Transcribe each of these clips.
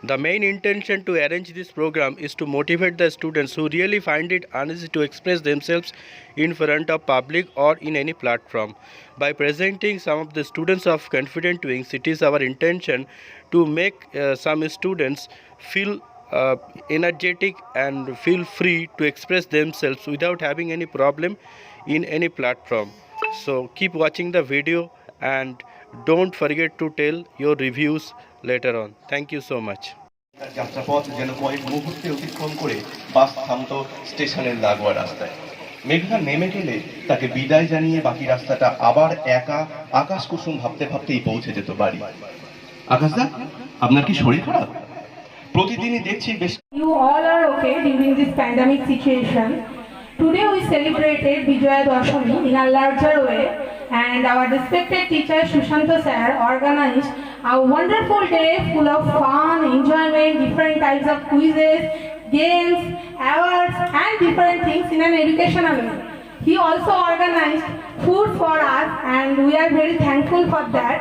The main intention to arrange this program is to motivate the students who really find it uneasy to express themselves in front of public or in any platform. By presenting some of the students of Confident Wings, it is our intention to make some students feel energetic and feel free to express themselves without having any problem in any platform. So keep watching the video and don't forget to tell your reviews later on. Thank you so much. যাত্রাপথ যেন কয়েক মুহূর্তে অতিক্রম করে বাস থামতো স্টেশনের লাগোয়া রাস্তায়। মেঘনা নেমে গেলে তাকে বিদায় জানিয়ে বাকি রাস্তাটা আবার একা আকাশ কুসুম ভাবতে ভাবতেই পৌঁছে যেত বাড়ি। আকাশদা, আপনার কি শরীর খারাপ? প্রতিদিনই দেখছি বেশ। You all are okay during this pandemic situation. Today we celebrated Vijaya Dashami in a larger way, and our respected teacher Sushanto sir organized a wonderful day full of fun, enjoyment, different types of quizzes, games, awards and different things in an educational way. He also organized food for us and we are very thankful for that.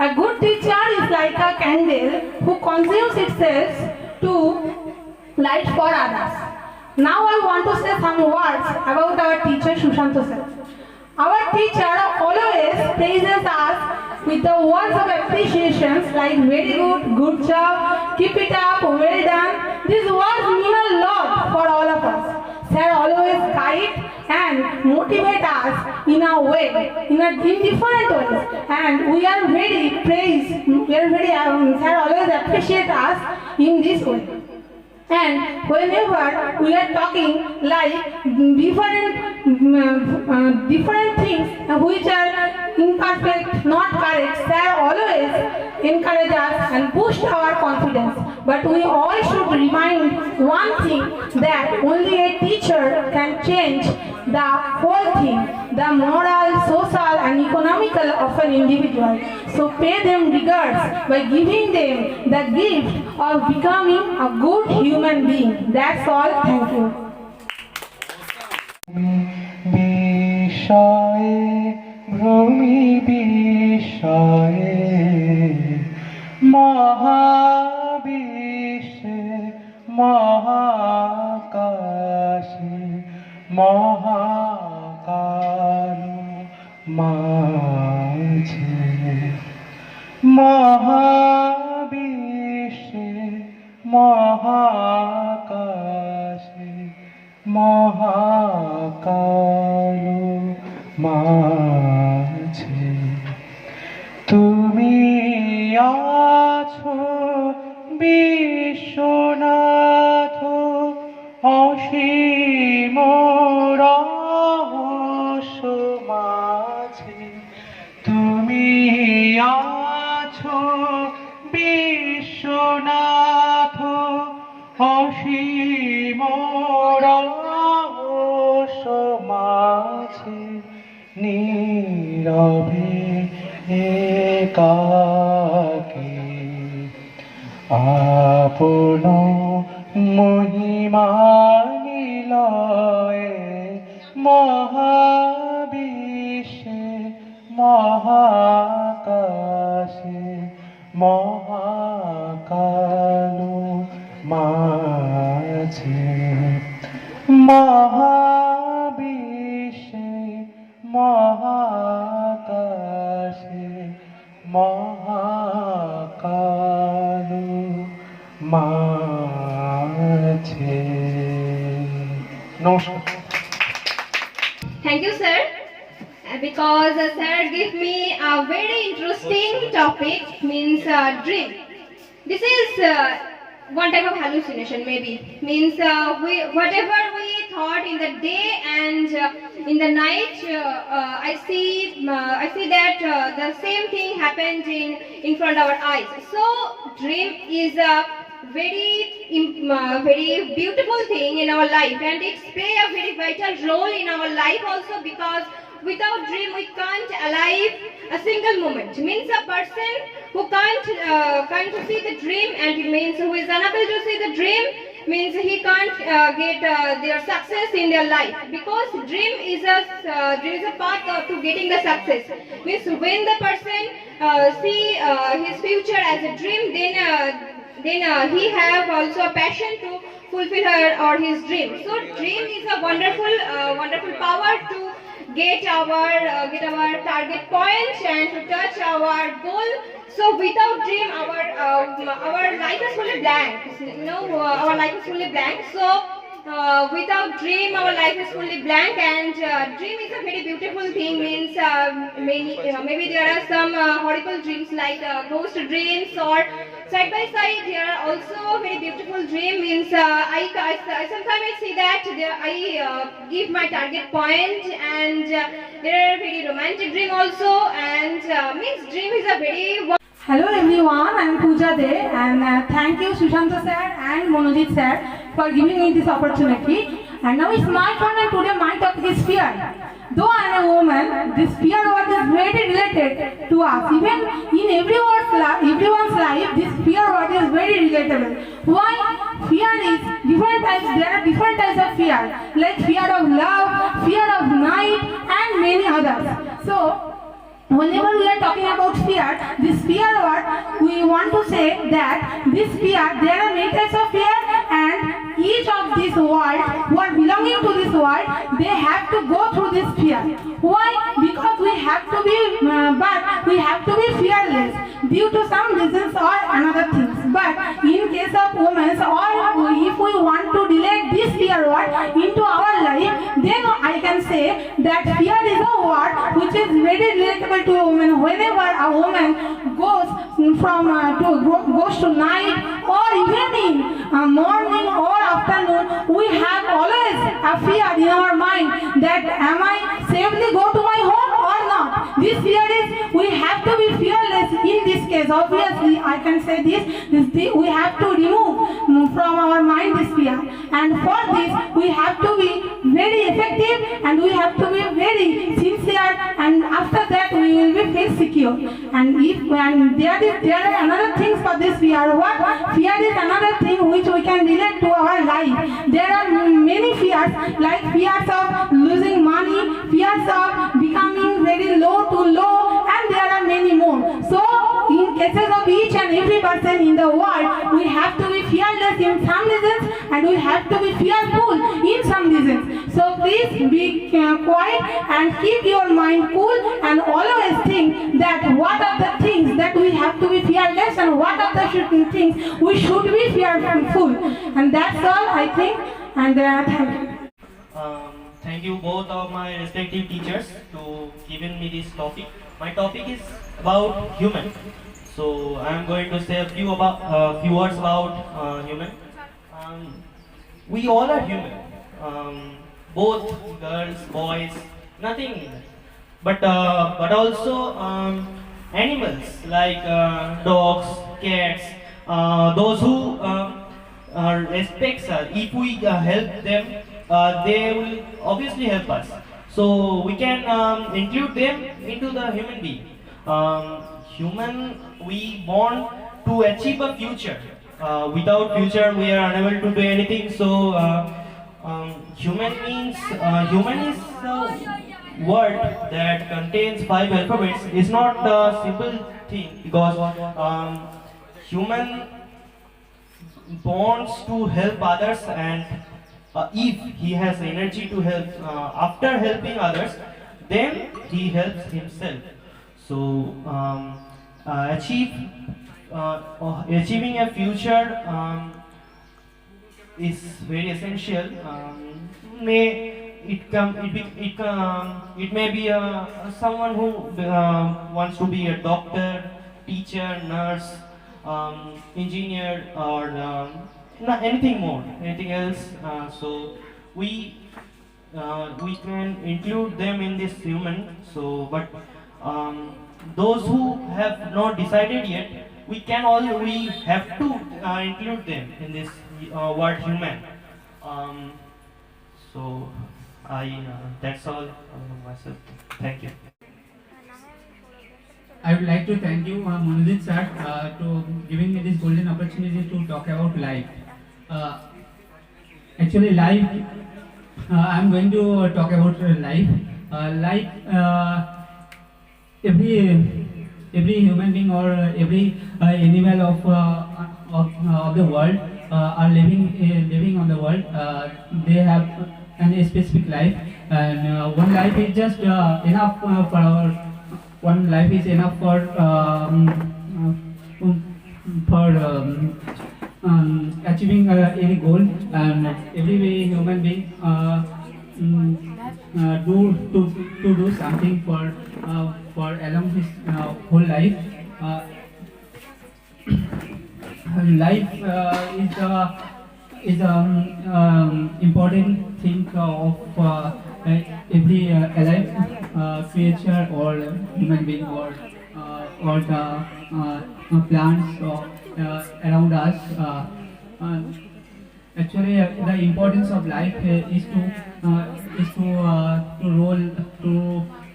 A good teacher is like a candle who consumes itself to light for others. Now I want to say some words about our teacher Sushanto sir. Our teacher always praises us with the words of appreciations like very good, good job, keep it up, well done. These words mean a lot for all of us. Sir always guide and motivate us in a way, in different ways, and we are very sir always appreciate us in this way. And whenever we are talking like different things which are imperfect, not correct, sir always encourage us and boost our confidence. But we all should remind one thing, that only a teacher can change the whole thing, the moral, social and economical of an individual. So pay them regards by giving them the gift of becoming a good human being. That's all. Thank you. মহাকাশে মহাকালু মাঝে মহাবিশ্বে মহাকাশে মহাকালু মাঝে তুমি আছো বিশ্বনাথ অসীম রহস্য মাঝে তুমি আছো বিশ্বনাথ অসীম রহস্য মাঝে নীরবে একাকী আপন মহিমা নিলয়ে মহাবিশ্বে মহাকাশে মহাকালু মাঝে মহাবিশ্বে মহাকাশে মহাকালু মাঝে। নমস্কার। Thank you, sir, because sir gave me a very interesting topic, means dream. This is one type of hallucination, maybe means whatever we thought in the day and in the night, I see that the same thing happened in front of our eyes. So dream is a very beautiful thing in our life, and it play a very vital role in our life also, because without dream we can't alive a single moment. Means a person who can't see the dream, and it means who is unable to see the dream, means he can't get their success in their life, because dream is a path to getting the success. Means when the person see his future as a dream, then then he have also a passion to fulfill her or his dream. So dream is a wonderful power to get our target point and to touch our goal. So without dream, our life is fully blank. Our life is fully blank. So without dream, our life is fully blank, and dream is a very beautiful thing. Means maybe there are some horrible dreams like ghost dreams, or side by side there are also very beautiful dream. Means I sometimes I see that I give my target point, and there are very romantic dream also, and means dream is a very. Hello everyone, I am Pooja De, and thank you Sushanta sir and Monojit sir for giving me this opportunity. And now it's my turn, and today my topic is fear. Though I am a woman, this fear word is very related to us. Even in everyone's life, this fear word is very relatable. Why? Fear is different types. There are different types of fear, like fear of love, fear of night, and many others. So whenever we are talking about fear, this fear word, we want to say that this fear, there are many types of fear, and each of this world who are belonging to this world, they have to go through this fear. Why? Because we have to be fearless due to some reasons or another things. But in case of women, or if we want to relate this fear word into our life, then I can say that fear is a word which is very relatable to a woman. Whenever a woman goes goes to night or evening, morning or afternoon, we have always a fear in our mind that am I safely go to my home or not. This fear is, we have to be fearless in this case. Obviously, I can say this we have to remove from our mind this fear, and for this we have to be very effective, and we have to be very sincere, and after that we will be feel secure. And there are another things for this fear. What? Fear is another thing which we can relate to our life. There are many fears, like fears of losing money, fears of becoming very low, and there are many more. So in cases of each and every person in the world, we have to be fearless in some reasons, and we have to be fearful in some reasons. So please be quiet and keep your mind cool, and always think that what are the things that we have to be fearless, and what are the things we should be fearful. And that's all I think, and thank you. Thank you both of my respective teachers to giving me this topic. My topic is about human. So I am going to say a few words about human. We all are human. Both girls, boys, nothing. But also animals like dogs, cats, those who respect us. If we help them, they will obviously help us. So we can include them into the human being. Human, we born to achieve a future. Without future, we are unable to do anything. So human is a word that contains 5 alphabets. It's not a simple thing, because human wants to help others, and if he has energy to help after helping others, then he helps himself. So achieving a future is very essential. It may be someone who wants to be a doctor, teacher, nurse, engineer, or anything else. So we can include them in this human. So, but those who have not decided yet, we have to include them in this word human. So that's all myself. Thank you. I would like to thank you, Monojit sir, to giving me this golden opportunity to talk about life. Actually, life. I'm going to talk about life. Every human being or every animal of of the world are living on the world. They have a specific life, and one life is just enough for our. One life is enough for achieving any goal, and every human being to do something for along his whole life. Life is important thing of every alive creature or human being or the plants or around us. Actually, the importance of life is to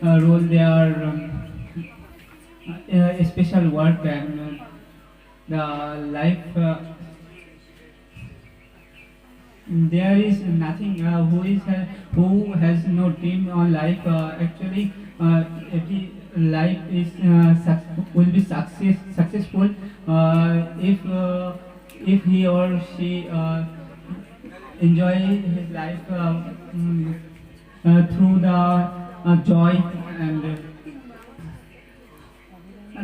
roll their special work, and the life. There is nothing who has no dream on life. Actually, every life is will be successful if he or she enjoy his life through the joy, and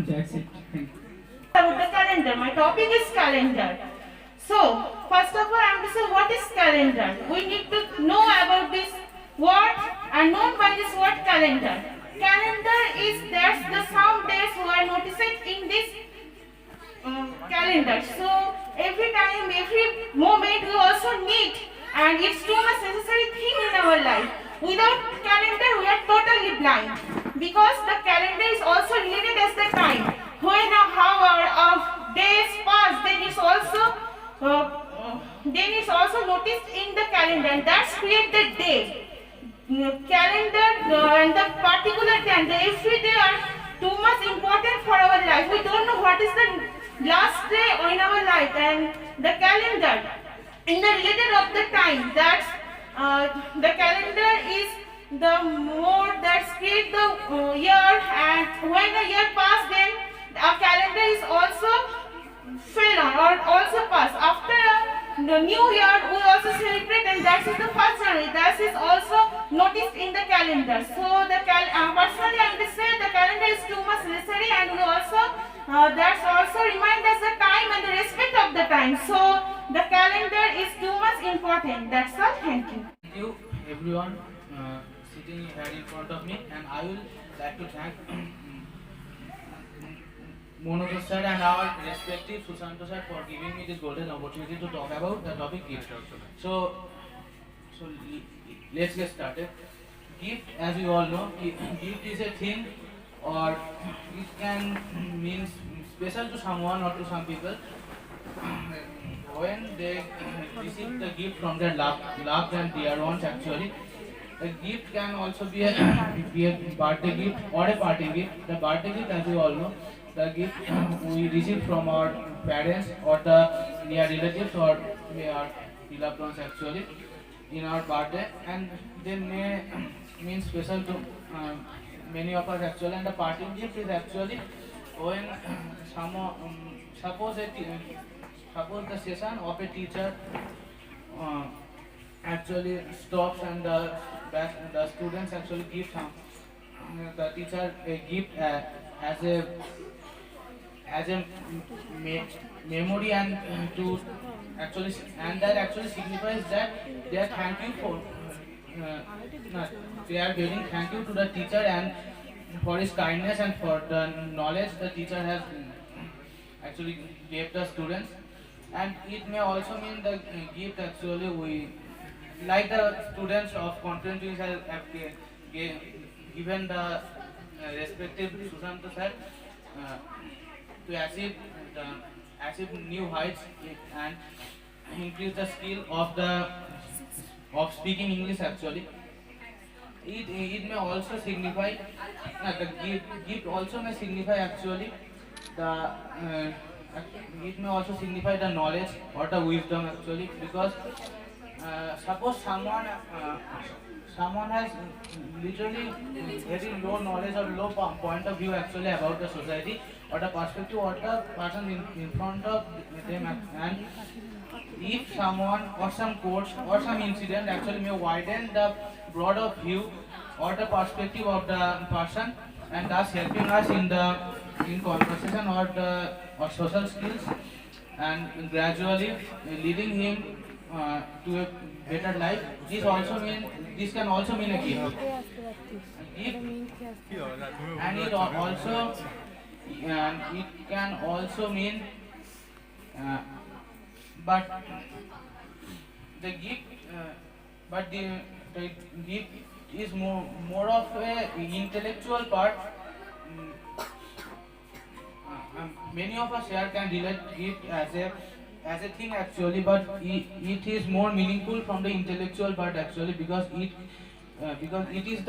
that's it. Thank you. About the calendar. My topic is calendar. So, first of all, I am to say what is calendar. We need to know about this word and known by this word calendar. Calendar is that's the some days who are noticed in this calendar. So, every time, every moment we also need, and it's too much necessary thing in our life. Without calendar, we are totally blind, because the calendar is also related as the time. When a hour of days pass, then it's also noticed in the calendar, and that's create the day. Calendar and the particular time, the every day are too much important for our life. We don't know what is the last day in our life, and the calendar in the related of the time. That's the calendar is the more that create the year, and when a year pass, then our calendar is also fell on or also pass. After the new year, we also celebrate, and that is the 1st January. That is also noticed in the calendar. So personally, I will say the calendar is too much necessary, and we also that's also remind us the time and the respect of the time. So the calendar is too much important. That's all. Thank you. Thank you everyone sitting here in front of me, and I will like to thank Monoto sir and our respective Susanto sir for giving me this golden opportunity to talk about the topic gift. So let's get started. Gift, as you all know, gift is a thing, or it can mean special to someone or to some people when they receive the gift from their loved and dear ones. Actually, a gift can also be a birthday gift or a party gift. The birthday gift, as you all know, the gift we receive from our parents or the near relatives or our beloved ones actually in our birthday, and they may mean special to many of us actually. And the party gift is actually when suppose the session of a teacher actually stops, and the students actually give the teacher a gift as a memory, and to actually, and that actually signifies that they are thanking for they are giving thank you to the teacher and for his kindness and for the knowledge the teacher has actually gave the students. And it may also mean the gift actually we like the students of content have given the respective Susanto sir to achieve new heights and increase the skill of speaking English actually. It may also signify the gift also may signify actually the it may also signify the knowledge or the wisdom actually, because suppose someone has literally very low knowledge or low point of view actually about the society, or the perspective of the person in front of them, and if someone or some quotes or some incident actually may widen the broader view or the perspective of the person, and thus helping us in conversation or social skills, and gradually leading him to a better life. This can also mean a gift. And it can also mean but the gift but the gift is more of a intellectual part. Many of us here can relate gift as a thing actually, but it is more meaningful from the intellectual part actually, because it is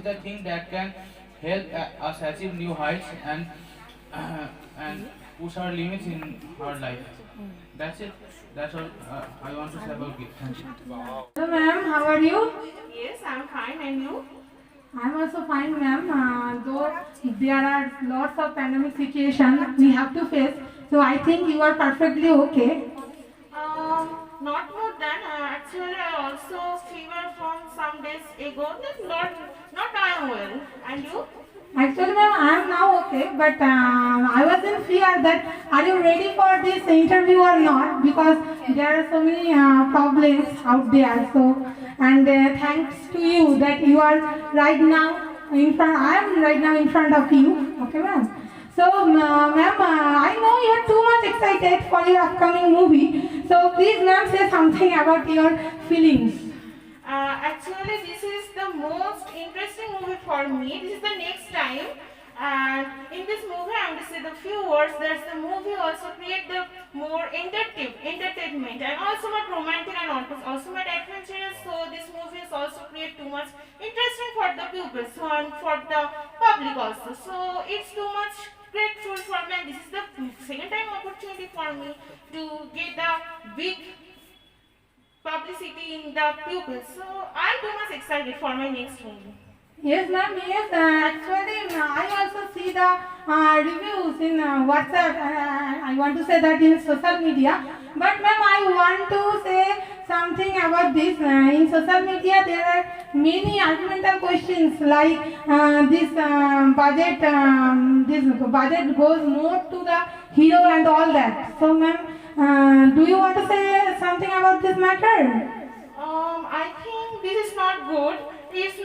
the thing that can help us achieve new heights and push our limits in our life. That's it. That's all I want to say about gift. Thank you. Hello ma'am, how are you? Yes, I'm fine, and you? I'm also fine ma'am. Though there are lots of pandemic situations we have to face, so I think you are perfectly okay. Not more than actually I also fever from some days ago. Not I am well. And you? Actually ma'am, I am now okay, but I was in fear that are you ready for this interview or not, because there are so many problems out there. So, and thanks to you that you are right now in front. I am right now in front of you. Okay ma'am. So ma'am, I know you are too much excited for your upcoming movie. So please ma'am, say something about your feelings. Actually, this is the most interesting movie for me. This is the next time. And in this movie, I'm going to say the few words that the movie also create the more entertainment, and also not romantic and also not adventurous. So this movie is also create too much interesting for the pupils and for the public also. So it's too much grateful for me. And this is the second time opportunity for me to get the big publicity in the pupils. So I'm too much excited for my next movie. Yes, ma'am. Yes, actually, I also see the reviews in WhatsApp. I want to say that in social media. But, ma'am, I want to say something about this. In social media, there are many argumental questions like this budget goes more to the hero and all that. So, ma'am, do you want to say something about this matter? I think this is not good. It's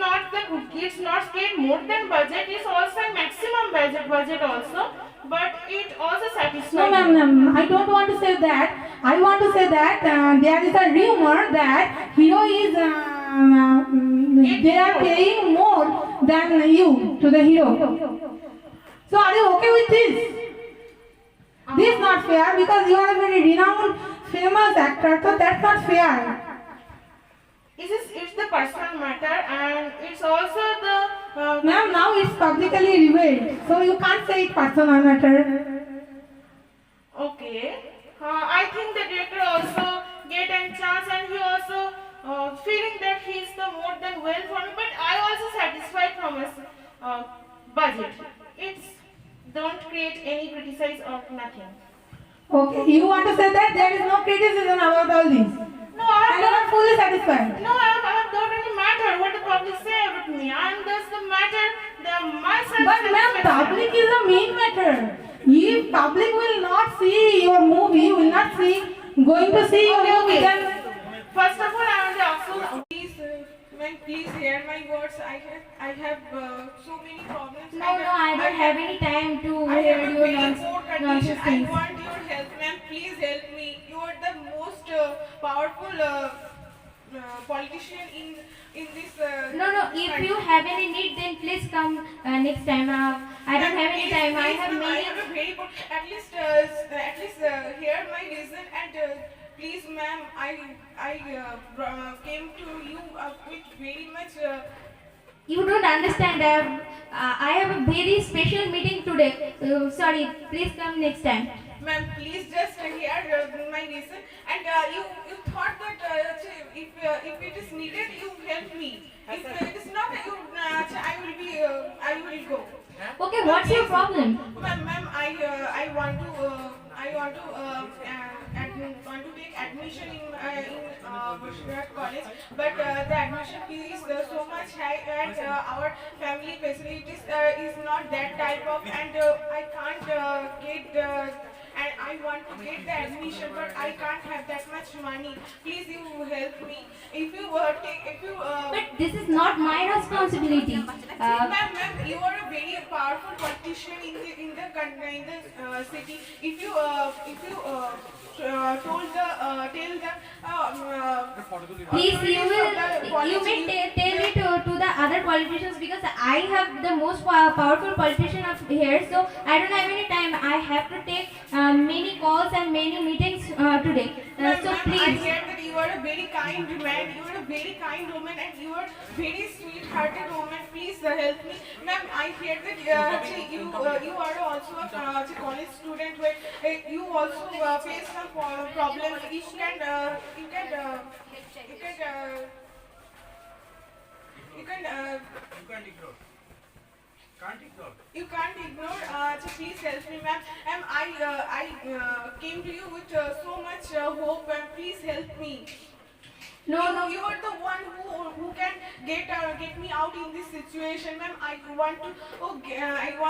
not get more than budget. It's also maximum budget also, but it also satisfies. No, ma'am, I don't want to say that. I want to say that there is a rumor that hero is they are paying more than you to the hero. So are you okay with this? This is not fair because you are a very renowned, famous actor. So that's not fair. It's the personal matter, and it's also the Ma'am, now it's publicly revealed, so you can't say it personal matter. Okay. I think the director also get a chance, and he also feeling that he is the more than well for me. But I also satisfied from his budget. It's don't create any criticize or nothing. Okay, you want to say that there is no criticism about all this? No, I am not fully satisfied. No, I don't really matter what the public say about me. I'm just the matter myself. But ma'am, public is the main matter. If public will not see your movie, will not going to see your movie, then first of all, I want to ask you. Please hear my words. I have so many problems. No, I don't have any time to hear your nonsense things. I want your help, ma'am. Please help me. You are the most powerful politician in this. No. If you have any need, then please come next time. I don't have any time. I have many. I have a very good. At least hear my reason and. Please, ma'am, I came to you with very much. You don't understand. I have a very special meeting today. Sorry, please come next time. Ma'am, please just hear my reason. And you thought that if it is needed, you help me. If it is not, I will will go. Okay, what's your problem? Ma'am, I want to take admission in Bushrat College, but the admission fee is so much high, and our family facilities is not that type of, and I can't get. And I want to get the admission, but I can't have that much money. Please, you help me. If you But this is not my responsibility. ma'am, you are a very powerful politician in the city. If you Please, you may tell it to the other politicians, because I have the most powerful politician of here. So I don't have any time. I have to take many calls and many meetings today. So I please. hear that you are a very kind man. You are a very kind woman, and you are very sweet-hearted woman. Please help me, ma'am. I hear that you are also a college student where you also face some problems. You can't ignore. So please help me, ma'am. I came to you with so much hope, and please help me. No. You are the one who can get me out in this situation, ma'am. I want to.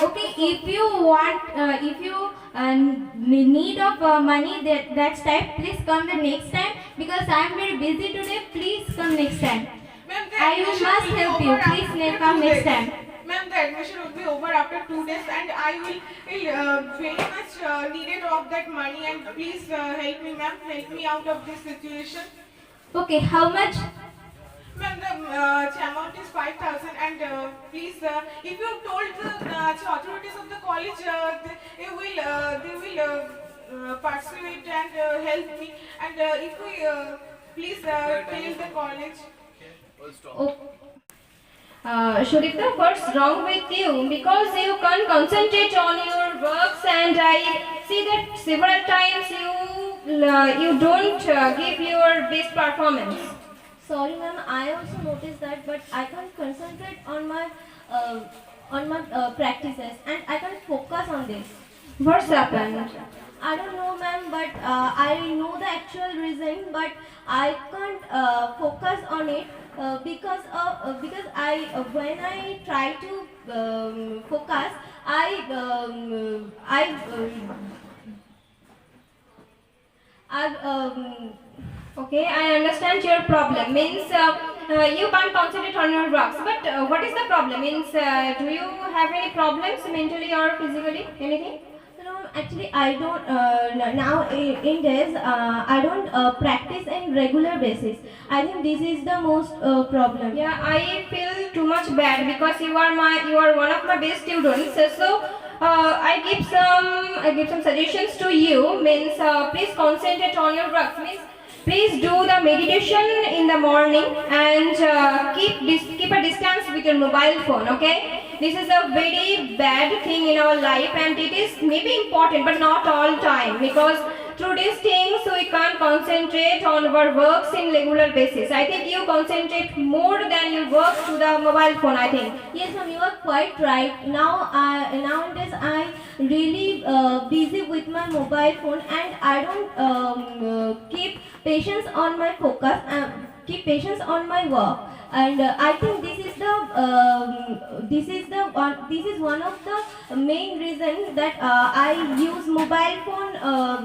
Okay, if you want, if you need of money that's time, please come the next time, because I am very busy today. Please come next time. Ma'am, the I admission must will help be you. over Please after come 2 next days. time. Ma'am, the admission will be over after 2 days, and I will very much needed of that money, and please help me, ma'am. Help me out of this situation. Okay, how much? Ma'am, the amount is 5,000, and please, if you told the authorities of the college, they will pursue it and help me. And if we please tell the college. Shurita, what's wrong with you? Because you can't concentrate on your works, and I see that several times you don't give your best performance. Sorry, ma'am. I also noticed that, but I can't concentrate on my practices, and I can't focus on this. What's happened? I don't know, ma'am, but I know the actual reason, but I can't focus on it because when I try to focus, Okay, I understand your problem. Means you can't concentrate on your works. But what is the problem? Means do you have any problems mentally or physically? Anything? No, actually, I don't. Now in days, I don't practice in regular basis. I think this is the most problem. Yeah, I feel too much bad because you are one of my best students. So I give some suggestions to you. Means please concentrate on your works. Means please do the meditation in the morning, and keep a distance with your mobile phone. Okay, this is a very bad thing in our life, and it is maybe important, but not all time, because through these things we can't concentrate on our works in regular basis. I think you concentrate more than you work to the mobile phone, I think. Yes, ma'am, you are quite right. Nowadays I really busy with my mobile phone, and I don't keep patience on my focus. Keep patience on my work, and I think this is one of the main reasons that I use mobile phone.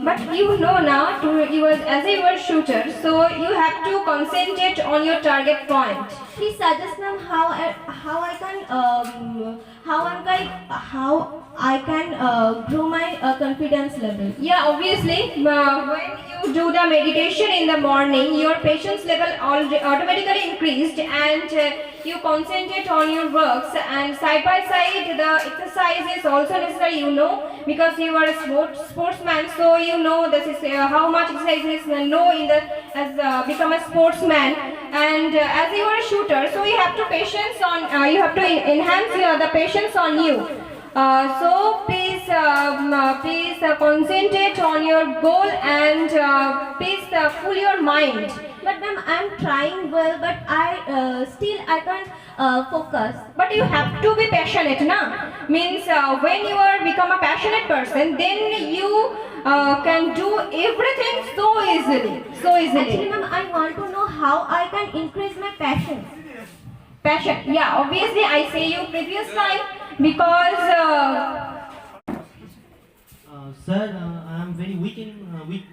But you know now, as a you are shooter, so you have to concentrate on your target point. Please suggest, ma'am, how I can grow my confidence level. Yeah, obviously, when you do the meditation in the morning, your patience level automatically increased, and you concentrate on your works, and side by side the exercise is also necessary, because you are a sportsman, so you know this is how much exercise is become a sportsman, and as you are a shooter, so you have to enhance the patience on you. So please concentrate on your goal, and please cool your mind. But ma'am, I'm trying well, but I still I can't focus. But you have to be passionate, na? Means when you are become a passionate person, then you can do everything so easily. So Actually, easily. ma'am, I want to know how I can increase my passion. Passion. Yeah, obviously I say you previous time because Sir, I am very weak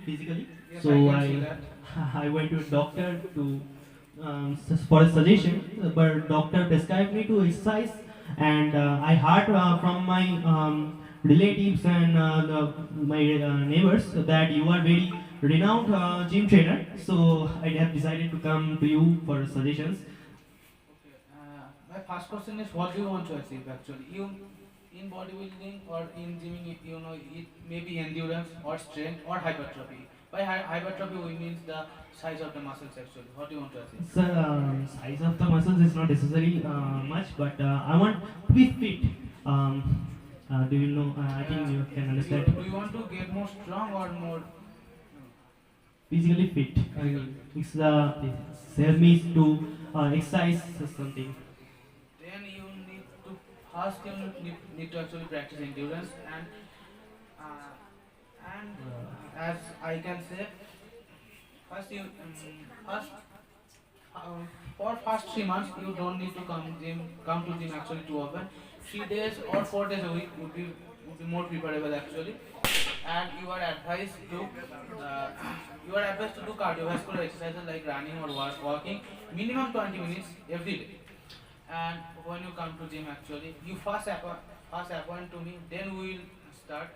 physically, Yes, so I can see that. I went to a doctor to for a suggestion, but doctor prescribed me to exercise, and I heard from my relatives and my neighbors that you are very renowned gym trainer, so I have decided to come to you for suggestions. My first question is, what do you want to achieve actually? You in bodybuilding or in gymming, you know, it may be endurance or strength or hypertrophy. By hypertrophy, we means the size of the muscles actually. What do you want to achieve? Sir, size of the muscles is not necessary much, but I want to be fit. Do you know? I think you can understand. Do you want to get more strong or more? Physically fit. It's help me to exercise or something. Then you need to first you need to actually practice endurance and as I can say, first you first for first 3 months you don't need to come to gym actually too often. 3 days or 4 days a week would be more preferable actually. And you are advised to do cardiovascular exercises like running or walking minimum 20 minutes every day. And when you come to gym actually, you first appoint to me, then we will start.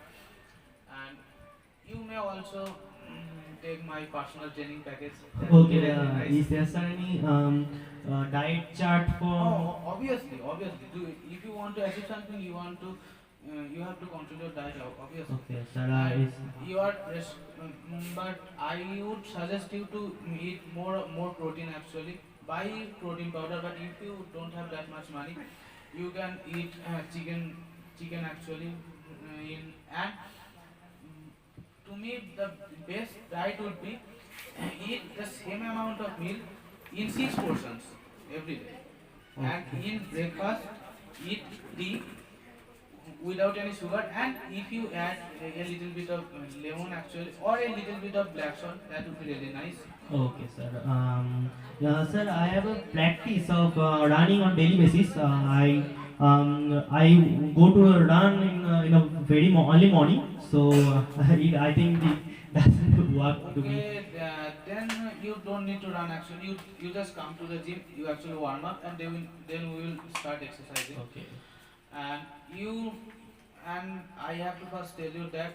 And you may also take my personal training package. That will be Okay, really nice. is there sir, any diet chart for? Oh, obviously. If you want to achieve something, you have to control your diet, obviously. Okay, sir. But I would suggest you to eat more protein actually. Buy protein powder, but if you don't have that much money, you can eat chicken actually. And to me, the best diet would be eat the same amount of meal in 6 portions every day. And in breakfast, eat tea without any sugar, and if you add a little bit of lemon actually or a little bit of black salt, that would be really nice. Okay, sir. Sir, I have a practice of running on daily basis. I go to a run in a very early morning, so I think it doesn't work to me. Okay, then you don't need to run actually. You just come to the gym, you actually warm up, and then we will start exercising. Okay. And I have to first tell you that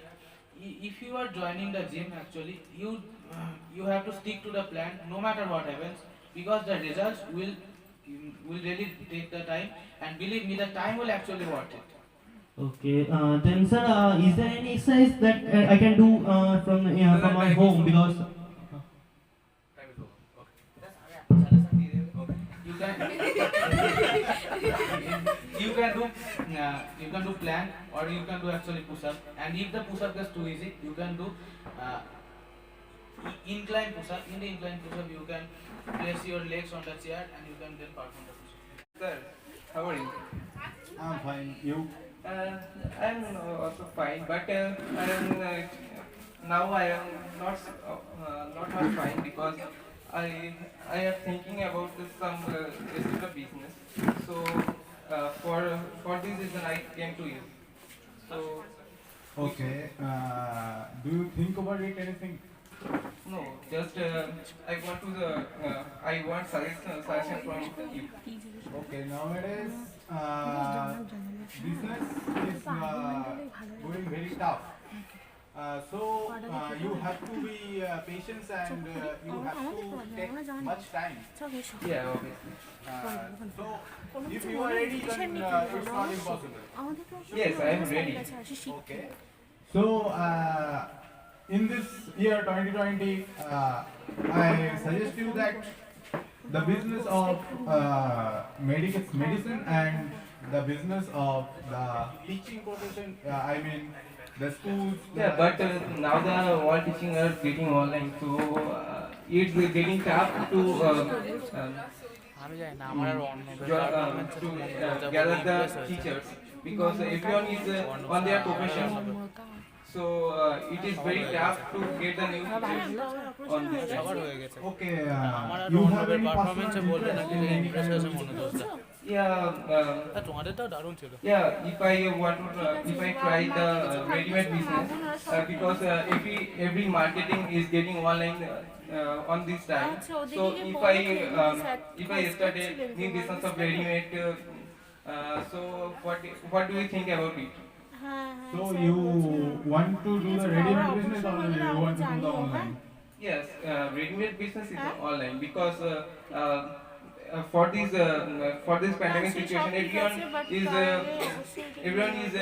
if you are joining the gym actually, you have to stick to the plan no matter what happens, because the results will really take the time, and believe me, the time will actually worth it. Okay. Then, sir, is there any exercise that I can do from my home? Because you can do plank, or you can do actually push up, and if the push up gets too easy, you can do incline push up. In the incline push up, you can place your legs on the chair and you can then perform the push up. Sir, how are you? I'm fine. You? I'm also fine, but now I am not much fine, because I am thinking about some rest business. So for this reason I came to you. So Okay. Do you think about it anything? no, just I want suggestion from you. Okay. Nowadays, business is going very tough. So you have to be patient, and you have to take much time. Yeah, obviously. So if you are ready, then it's not impossible. Yes, I am ready. Okay. So in this year 2020, I suggest you that the business of medicine and the business of the teaching profession, I mean the schools. Yeah, but now the all teaching are getting online, so it's getting tough to gather the teachers because everyone is on their profession. So it is very tough to get the new teachers on this. Okay, you have any personal interest in Yeah, if I want, if I try the ready-made business, because every marketing is getting online on this time. So if I start a new business of ready-made, so what do you think about it? So you want to do the ready-made business or you want to do the online? Yes, ready-made business is online because for this pandemic situation, everyone is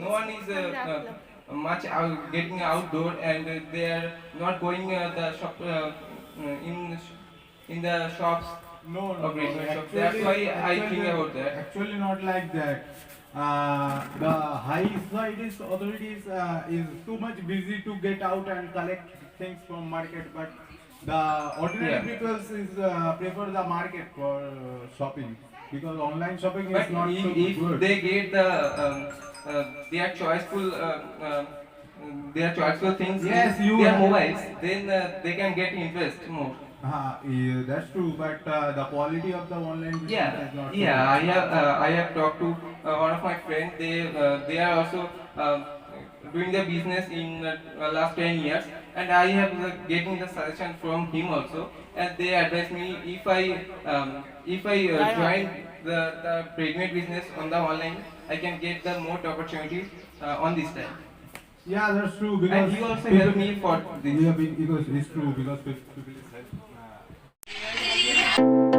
no one is much getting outdoor, and they are not going the shop in the shops. No. Of ready-made shops. That's why I think about that. Actually, not like that. The high societies authorities is too much busy to get out and collect things from market, but the ordinary people is prefer the market for shopping because online shopping But is not so if good. they get the their choiceful things Yes, in you their have- mobiles, then they can get interest more. Yeah, that's true, but the quality of the online business is not so Yeah. good. I have talked to one of my friends. They are also doing the business in last 10 years, and I have getting the suggestion from him also, and they advise me if I join the ready-made business on the online, I can get the more opportunities on this time. Yeah, that's true because And he also helped me for this. Yeah, because it's true because people is help.